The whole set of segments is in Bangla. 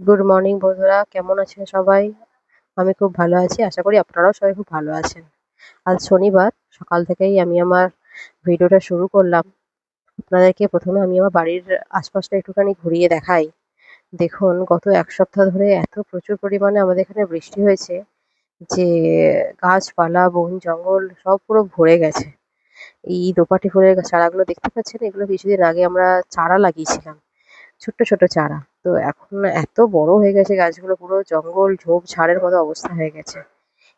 গুড মর্নিং বন্ধুরা, কেমন আছেন সবাই? আমি খুব ভালো আছি। আশা করি আপনারাও সবাই খুব ভালো আছেন। আজ শনিবার সকাল থেকেই আমি আমার ভিডিওটা শুরু করলাম। আপনাদেরকে প্রথমে আমি আমার বাড়ির আশপাশটা একটুখানি ঘুরিয়ে দেখাই। দেখুন, গত ১ সপ্তাহ ধরে এত প্রচুর পরিমাণে আমাদের এখানে বৃষ্টি হয়েছে যে গাছপালা, বন জঙ্গল সব পুরো ভরে গেছে। এই দোপাটি ফুলের চারাগুলো দেখতে পাচ্ছেন? এগুলো কিছুদিন আগে আমরা চারা লাগিয়েছিলাম। ছোট্ট, ছোট চারা। তো এখন এত বড় হয়ে গেছে গাছগুলো, পুরো জঙ্গল ঝোপঝাড়ের মতো অবস্থা হয়ে গেছে।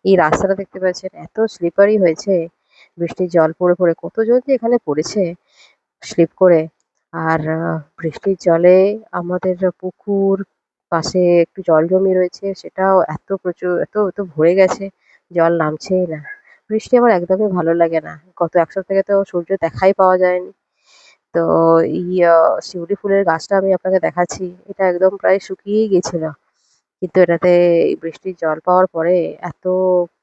এই রাস্তাটা দেখতে পাচ্ছেন এত স্লিপারি হয়েছে, বৃষ্টির জল পড়ে, পড়ে কতজন যে এখানে পড়েছে স্লিপ করে। আর বৃষ্টির জলে আমাদের পুকুর পাশে একটু জল জমে রয়েছে, সেটাও এত প্রচুর এত ভরে গেছে, জল নামছেই না। বৃষ্টি আমার একদমই ভালো লাগে না। গত ১ সপ্তাহ থেকে তো সূর্য দেখাই পাওয়া যায়নি। তো এই শিউলি ফুলের গাছটা আমি আপনাকে দেখাচ্ছি। এটা একদম প্রায় শুকিয়েই গেছিল। কিন্তু এটাতে এই বৃষ্টির জল পাওয়ার পরে এত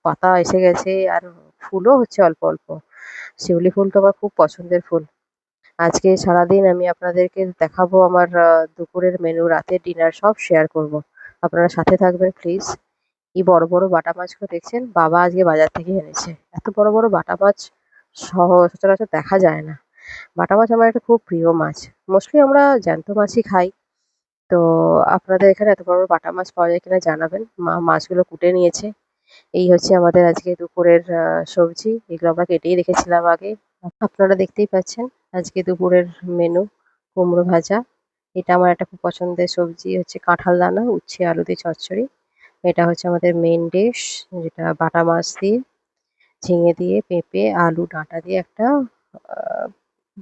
পাতা এসে গেছে, আর ফুলও হচ্ছে অল্প, অল্প। শিউলি ফুল তো আমার খুব পছন্দের ফুল। আজকে সারাদিন আমি আপনাদেরকে দেখাবো আমার দুপুরের মেনু, রাতের ডিনার সব শেয়ার করব। আপনারা সাথে থাকবেন প্লিজ। এই বড়, বড় বাটা মাছগুলো দেখছেন? বাবা আজকে বাজার থেকে এনেছে। এত বড়, বড় বাটা মাছ সচরাচর দেখা যায় না। বাটা মাছ আমার একটা খুব প্রিয় মাছ। মোস্টলি আমরা জ্যান্ত মাছই খাই। তো আপনাদের এখানে এত বড় বড় বাটা মাছ পাওয়া যায় কিনা জানাবেন। মা মাছগুলো কুটে নিয়েছে। এই হচ্ছে আমাদের আজকে দুপুরের সবজি। এগুলো আমরা কেটেই রেখেছিলাম আগে। আপনারা দেখতেই পাচ্ছেন আজকে দুপুরের মেনু। কুমড়ো ভাজা, এটা আমার একটা খুব পছন্দের সবজি, হচ্ছে কাঁঠাল দানা, উচ্ছে আলু দিয়ে চচ্চড়ি। এটা হচ্ছে আমাদের মেইন ডিশ, যেটা বাটা মাছ দিয়ে, ঝিঙে দিয়ে, পেঁপে, আলু ডাঁটা দিয়ে একটা আহ,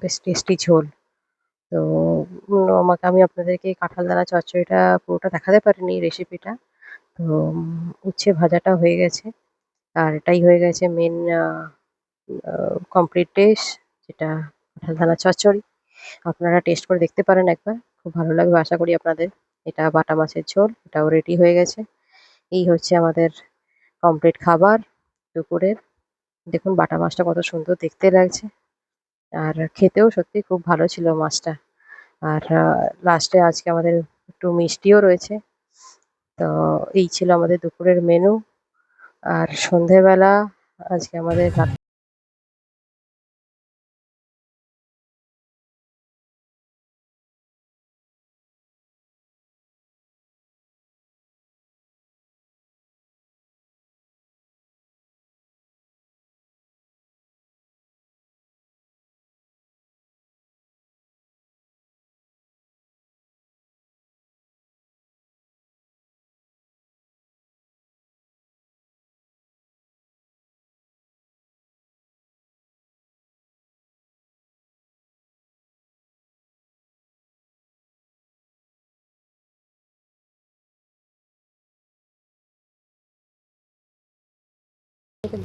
বেশ টেস্টি ঝোল। তো আমি আপনাদেরকে কাঁঠাল দানা চচ্চড়িটা পুরোটা দেখাতে পারিনি রেসিপিটা। তো উচ্ছে ভাজাটা হয়ে গেছে। আর এটাই হয়ে গেছে মেন কমপ্লিট ডিশ, যেটা কাঁঠাল দানা চচ্চড়ি। আপনারা টেস্ট করে দেখতে পারেন একবার, খুব ভালো লাগবে আশা করি আপনাদের। এটা বাটা মাছের ঝোল, এটাও রেডি হয়ে গেছে। এই হচ্ছে আমাদের কমপ্লিট খাবার দুপুরের। দেখুন বাটা মাছটা কত সুন্দর দেখতে লাগছে, আর খেতেও সত্যি খুব ভালো ছিল মাছটা। আর লাস্টে আজকে আমাদের একটু মিষ্টিও রয়েছে। তো এই ছিল আমাদের দুপুরের মেনু। আর সন্ধেবেলা আজকে আমাদের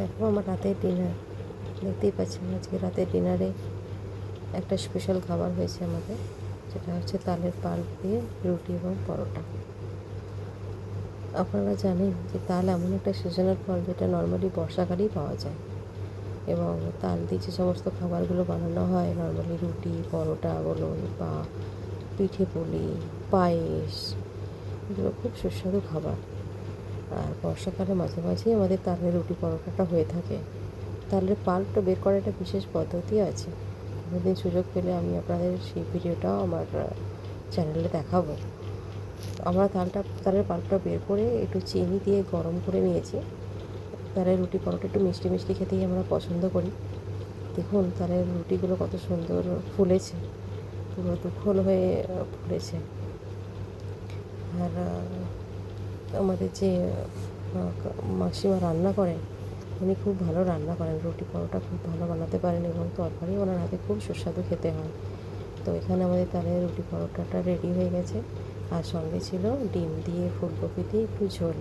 দেখো আমার রাতের ডিনার। দেখতেই পাচ্ছেন আজকে রাতের ডিনারে একটা স্পেশাল খাবার হয়েছে আমাদের, যেটা হচ্ছে তালের পাল্প দিয়ে রুটি এবং পরোটা। আপনারা জানেন যে তাল এমন একটা সিজনাল ফল যেটা নর্মালি বর্ষাকালেই পাওয়া যায়, এবং তাল দিয়ে যে সমস্ত খাবারগুলো বানানো হয় নর্মালি রুটি পরোটা বলুন বা পিঠে পুলি, পায়েস, এগুলো খুব সুস্বাদু খাবার। আর বর্ষাকালে মাঝে মাঝেই আমাদের তালের রুটি পরোটাটা হয়ে থাকে। তালের পাল্পটা বের করার একটা বিশেষ পদ্ধতি আছে। কোনোদিন সুযোগ পেলে আমি আপনাদের সেই ভিডিওটাও আমার চ্যানেলে দেখাবো। আমরা তালের পাল্পটা বের করে একটু চিনি দিয়ে গরম করে নিয়েছি। তালের রুটি পরোটা একটু মিষ্টি মিষ্টি খেতেই আমরা পছন্দ করি। দেখুন তালের রুটিগুলো কত সুন্দর ফুলেছে, পুরো দুফল হয়ে ফুলেছে। আর আমাদের যে মাসিমা রান্না করেন, উনি খুব ভালো রান্না করেন, রুটি পরোটা খুব ভালো বানাতে পারেন, এবং তরকারি ওনার হাতে খুব সুস্বাদু খেতে হয়। তো এখানে আমাদের তাহলে রুটি পরোটাটা রেডি হয়ে গেছে। আর সঙ্গে ছিল ডিম দিয়ে ফুলকপি দিয়ে একটু ঝোল।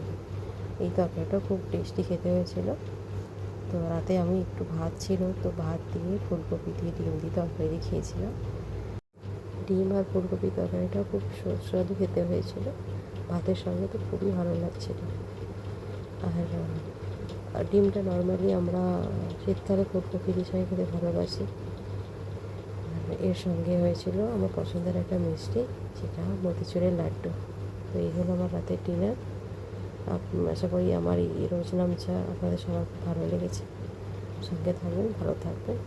এই তরকারিটা খুব টেস্টি খেতে হয়েছিল। তো রাতে আমি একটু ভাত ছিল, তো ভাত দিয়ে ফুলকপি দিয়ে ডিম দিয়ে তরকারি খেয়েছিলাম। ডিম আর ফুলকপি তরকারিটাও খুব সুস্বাদু খেতে হয়েছিল। ভাতের সঙ্গে তো খুবই ভালো লাগছিল। আর ডিমটা নর্মালি আমরা শীতকালে ফুলকপি দিয়ে সঙ্গে খেতে ভালোবাসি। আর এর সঙ্গে হয়েছিল আমার পছন্দের একটা মিষ্টি, যেটা মতিচুরের লাড্ডু। তো এই হলো আমার রাতের ডিনার। আশা করি আমার এই রোজ নামচা আপনাদের সবার খুব ভালো লেগেছে। সঙ্গে থাকবেন, ভালো থাকবেন।